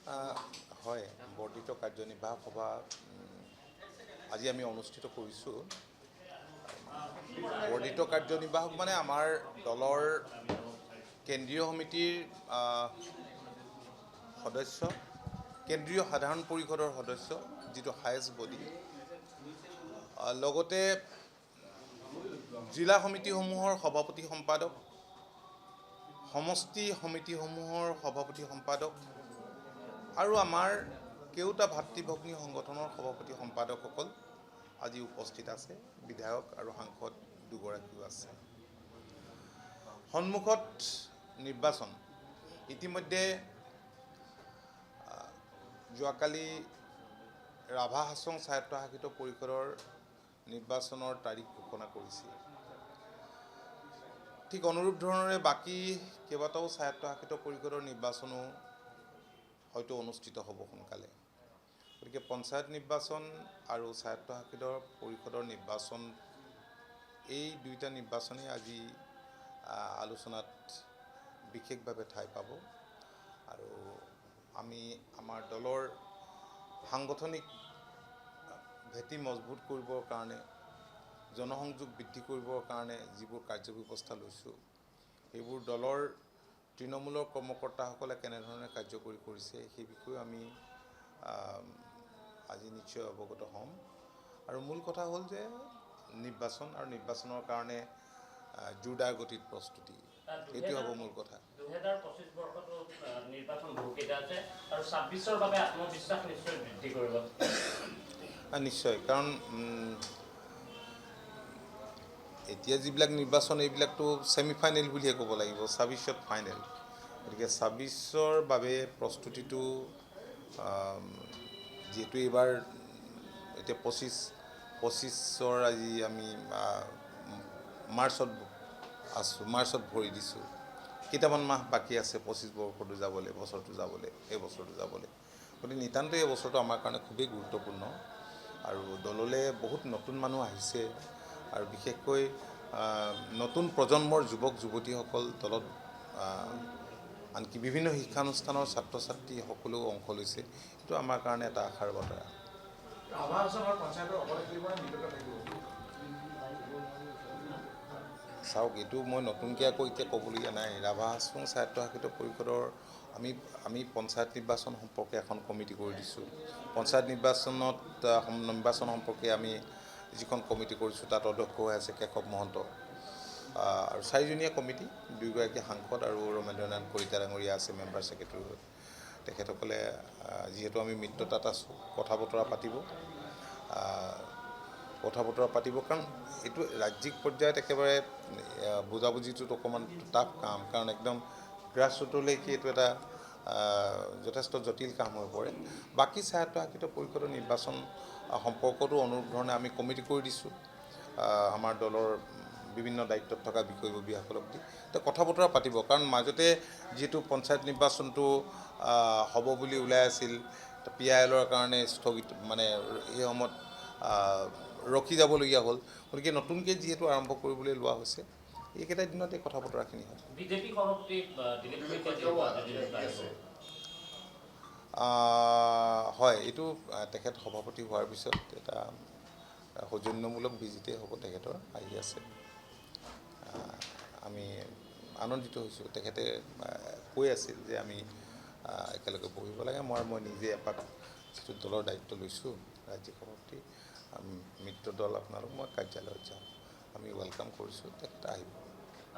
হয়, বৰ্ধিত কাৰ্যনিৰ্বাহক সভা আজি আমি অনুষ্ঠিত কৰিছোঁ। বৰ্ধিত কাৰ্যনিৰ্বাহক মানে আমাৰ দলৰ কেন্দ্ৰীয় সমিতিৰ সদস্য, কেন্দ্ৰীয় সাধাৰণ পৰিষদৰ সদস্য, যিটো হায়েষ্ট বডি, লগতে জিলা সমিতিসমূহৰ সভাপতি সম্পাদক, সমষ্টি সমিতিসমূহৰ সভাপতি সম্পাদক আৰু আমাৰ কেওটা ভাতৃ ভগ্নী সংগঠনৰ সভাপতি সম্পাদকসকল আজি উপস্থিত আছে। বিধায়ক আৰু সাংসদ দুগৰাকীও আছে। সন্মুখত নিৰ্বাচন। ইতিমধ্যে যোৱাকালি ৰাভা হাছং স্বায়ত্তশাসিত পৰিষদৰ নিৰ্বাচনৰ তাৰিখ ঘোষণা কৰিছিল। ঠিক অনুৰূপ ধৰণৰে বাকী কেইবাটাও স্বায়ত্তশাসিত পৰিষদৰ নিৰ্বাচনো হয়তো অনুষ্ঠিত হ'ব সোনকালে। গতিকে পঞ্চায়ত নিৰ্বাচন আৰু স্বায়ত্তশাসিত পৰিষদৰ নিৰ্বাচন, এই দুইটা নিৰ্বাচনেই আজি আলোচনাত বিশেষভাৱে ঠাই পাব। আৰু আমি আমাৰ দলৰ সাংগঠনিক ভেটি মজবুত কৰিবৰ কাৰণে, জনসংযোগ বৃদ্ধি কৰিবৰ কাৰণে যিবোৰ কাৰ্যব্যৱস্থা লৈছোঁ, সেইবোৰ দলৰ তৃণমূলৰ কৰ্মকৰ্তাসকলে কেনেধৰণে কাৰ্যকৰী কৰিছে সেই বিষয়ে আমি আজি নিশ্চয় অৱগত হ'ম। আৰু মূল কথা হ'ল যে নিৰ্বাচন আৰু নিৰ্বাচনৰ কাৰণে জোৰদাৰ গতিত প্ৰস্তুতি, এইটো হ'ব মূল কথা। 2025 বৰ্ষতো নিৰ্বাচন বহুকেইটা আছে আৰু 26ৰ বাবে আত্মবিশ্বাস নিশ্চয় বৃদ্ধি কৰিব। নিশ্চয়, কাৰণ এতিয়া যিবিলাক নিৰ্বাচন, এইবিলাকতো ছেমিফাইনেল বুলিয়ে ক'ব লাগিব, 26ত ফাইনেল। গতিকে 26ৰ বাবে প্ৰস্তুতিটো যিহেতু এইবাৰ এতিয়া 25ৰ আজি আমি মাৰ্চত আছোঁ, মাৰ্চত ভৰি দিছোঁ। কেইটামান মাহ বাকী আছে 25 বৰ্ষটো যাবলৈ, বছৰটো যাবলৈ, এই বছৰটো যাবলৈ। গতিকে নিতান্তই এই বছৰটো আমাৰ কাৰণে খুবেই গুৰুত্বপূৰ্ণ। আৰু দললৈ বহুত নতুন মানুহ আহিছে আৰু বিশেষকৈ নতুন প্ৰজন্মৰ যুৱক যুৱতীসকল দলত, আনকি বিভিন্ন শিক্ষানুষ্ঠানৰ ছাত্ৰ ছাত্ৰীসকলেও অংশ লৈছে। এইটো আমাৰ কাৰণে এটা আশাৰ বতৰা। চাওক, এইটো মই নতুনকৈ আকৌ এতিয়া ক'বলগীয়া নাই। ৰাভা হাছং স্বায়ত্তশাসিত পৰিষদৰ আমি পঞ্চায়ত নিৰ্বাচন সম্পৰ্কে এখন কমিটি কৰি দিছোঁ। পঞ্চায়ত নিৰ্বাচন সম্পৰ্কে আমি যিখন কমিটি কৰিছোঁ তাত অধ্যক্ষ হৈ আছে কেশৱ মহন্ত, আৰু 4জনীয়া কমিটি, 2গৰাকী সাংসদ আৰু ৰমেন্দ্ৰনাথ কলিতা ডাঙৰীয়া আছে মেম্বাৰ ছেক্ৰেটেৰী হৈ। তেখেতসকলে যিহেতু আমি মিত্ৰতাত আছোঁ, কথা বতৰা পাতিব, কাৰণ এইটো ৰাজ্যিক পৰ্যায়ত একেবাৰে বুজাবুজিটোত অকণমান টাফ কাম, কাৰণ একদম গ্ৰাছৰুটলৈকে এইটো এটা যথেষ্ট জটিল কাম হৈ পৰে। বাকী স্বায়ত্তশাসিত পৰিষদৰ নিৰ্বাচন সম্পৰ্কতো অনুৰূপ ধৰণে আমি কমিটি কৰি দিছোঁ, আমাৰ দলৰ বিভিন্ন দায়িত্বত থকা বিষয়ববীয়াসকলক দি। এতিয়া কথা বতৰা পাতিব, কাৰণ মাজতে যিহেতু পঞ্চায়ত নিৰ্বাচনটো হ'ব বুলি ওলাই আছিল, PILৰ কাৰণে স্থগিত, মানে এই সময়ত ৰখি যাবলগীয়া হ'ল। গতিকে নতুনকৈ যিহেতু আৰম্ভ কৰিবলৈ লোৱা হৈছে, এইকেইটা দিনতে কথা বতৰাখিনি হয়। বিজেপি সভাপতি দিলীপ হয়, এইটো তেখেত সভাপতি হোৱাৰ পিছত এটা সৌজন্যমূলক ভিজিটেই হ'ব তেখেতৰ, আহি আছে। আমি আনন্দিত হৈছোঁ। তেখেতে কৈ আছিল যে আমি একেলগে বহিব লাগে। মই নিজে এপাক যিটো দলৰ দায়িত্ব লৈছোঁ ৰাজ্যিক সভাপতি, মিত্ৰ দল আপোনালোক, মই কাৰ্যালয়ত যাম, আমি ৱেলকাম কৰিছোঁ, তেখেতে আহিব।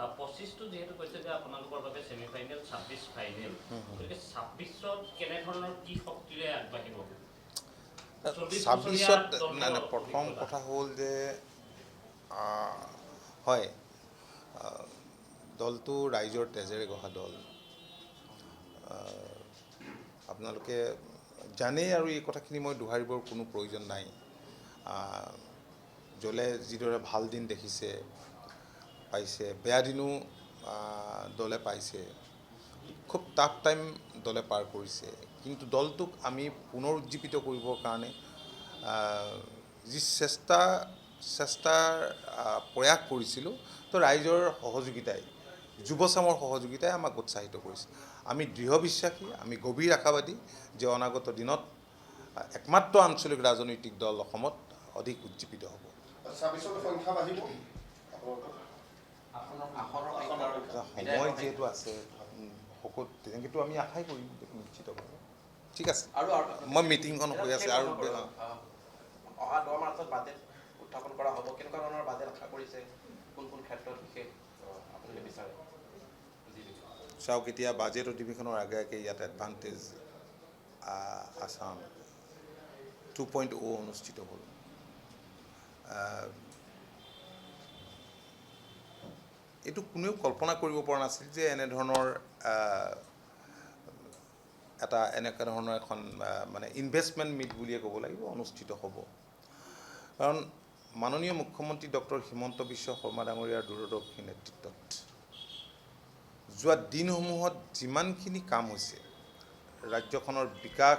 25টো যিহেতু কৈছে যে আপোনালোকৰ বাবে ছেমিফাইনেল, 26 ফাইনেল, গতিকে 26ত কেনেধৰণৰ কি শক্তিৰে আগবাঢ়িব? 26ত প্ৰথম কথা হ'ল যে হয়, দলটো ৰাইজৰ তেজেৰে গঢ়া দল। আপোনালোকে জানেই, আৰু এই কথাখিনি মই দোহাৰিবৰ কোনো প্ৰয়োজন নাই। দলে যিদৰে ভাল দিন দেখিছে, পাইছে, বেয়া দিনো দলে পাইছে, খুব টাফ টাইম দলে পাৰ কৰিছে। কিন্তু দলটোক আমি পুনৰুজ্জীৱিত কৰিবৰ কাৰণে যি চেষ্টাৰ প্ৰয়াস কৰিছিলোঁ, তো ৰাইজৰ সহযোগিতাই, যুৱচামৰ সহযোগিতাই আমাক উৎসাহিত কৰিছে। আমি দৃঢ় বিশ্বাসী, আমি গভীৰ আশাবাদী যে অনাগত দিনত একমাত্ৰ আঞ্চলিক ৰাজনৈতিক দল অসমত অধিক উজ্জীৱিত হ'ব। 26ৰ সংখ্যা বাঢ়িব সময় যিহেতু আছে সকলো তেনেকৈতো আমি আশাই কৰিম নিশ্চিতভাৱে। ঠিক আছে, মই মিটিংখন হৈ আছে আৰু অহা 10 মাৰ্চত বাজেট উত্থাপন কৰা হ'ব। কেনেকুৱা ধৰণৰ বাজেট আশা কৰিছে, কোন কোন ক্ষেত্ৰত বিশেষ আপুনি বিচাৰে? চাওক, এতিয়া বাজেট অধিৱেশনৰ আগে আগে ইয়াত এডভান্টেজ আছাম 2.0 অনুষ্ঠিত হ'ল। এইটো কোনেও কল্পনা কৰিব পৰা নাছিল যে এনেধৰণৰ এনেকুৱা ধৰণৰ এখন মানে ইনভেষ্টমেণ্ট মিট বুলিয়ে ক'ব লাগিব অনুষ্ঠিত হ'ব। কাৰণ মাননীয় মুখ্যমন্ত্ৰী ডক্টৰ হিমন্ত বিশ্ব শৰ্মা ডাঙৰীয়াৰ দূৰদৰ্শী নেতৃত্বত যোৱা দিনসমূহত যিমানখিনি কাম হৈছে, ৰাজ্যখনৰ বিকাশ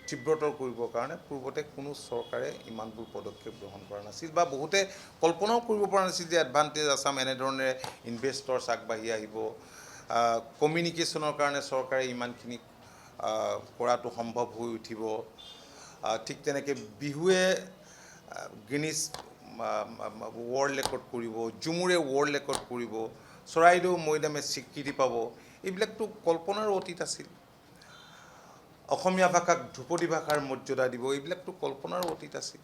তীব্ৰতৰ কৰিবৰ কাৰণে পূৰ্বতে কোনো চৰকাৰে ইমানবোৰ পদক্ষেপ গ্ৰহণ কৰা নাছিল বা বহুতে কল্পনাও কৰিব পৰা নাছিল যে এডভান্টেজ আছাম এনেধৰণে ইনভেষ্টৰ্ছ আগবাঢ়ি আহিব, কমিউনিকেশ্যনৰ কাৰণে চৰকাৰে ইমানখিনি কৰাটো সম্ভৱ হৈ উঠিব। ঠিক তেনেকৈ বিহুৱে গিনিছ ৱৰ্ল্ড ৰেকৰ্ড কৰিব, ঝুমুৰে ৱৰ্ল্ড ৰেকৰ্ড কৰিব, চৰাইদেউ মৈদামে স্বীকৃতি পাব, এইবিলাকতো কল্পনাৰো অতীত আছিল। অসমীয়া ভাষাক ধ্ৰুপদী ভাষাৰ মৰ্যাদা দিব, এইবিলাকতো কল্পনাৰো অতীত আছিল।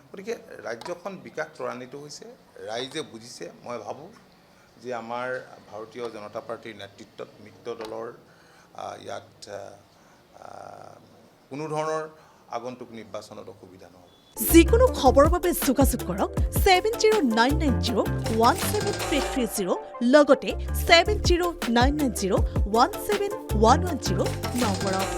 গতিকে ৰাজ্যখন বিকাশ ত্বৰান্বিত হৈছে, ৰাইজে বুজিছে। মই ভাবোঁ যে আমাৰ ভাৰতীয় জনতা পাৰ্টীৰ নেতৃত্বত মিত্ৰ দলৰ ইয়াত কোনো ধৰণৰ আগন্তুক নিৰ্বাচনত অসুবিধা নহ'ব। যিকোনো খবৰৰ বাবে যোগাযোগ কৰক 7099017330 লগতে 7099017110 নম্বৰত।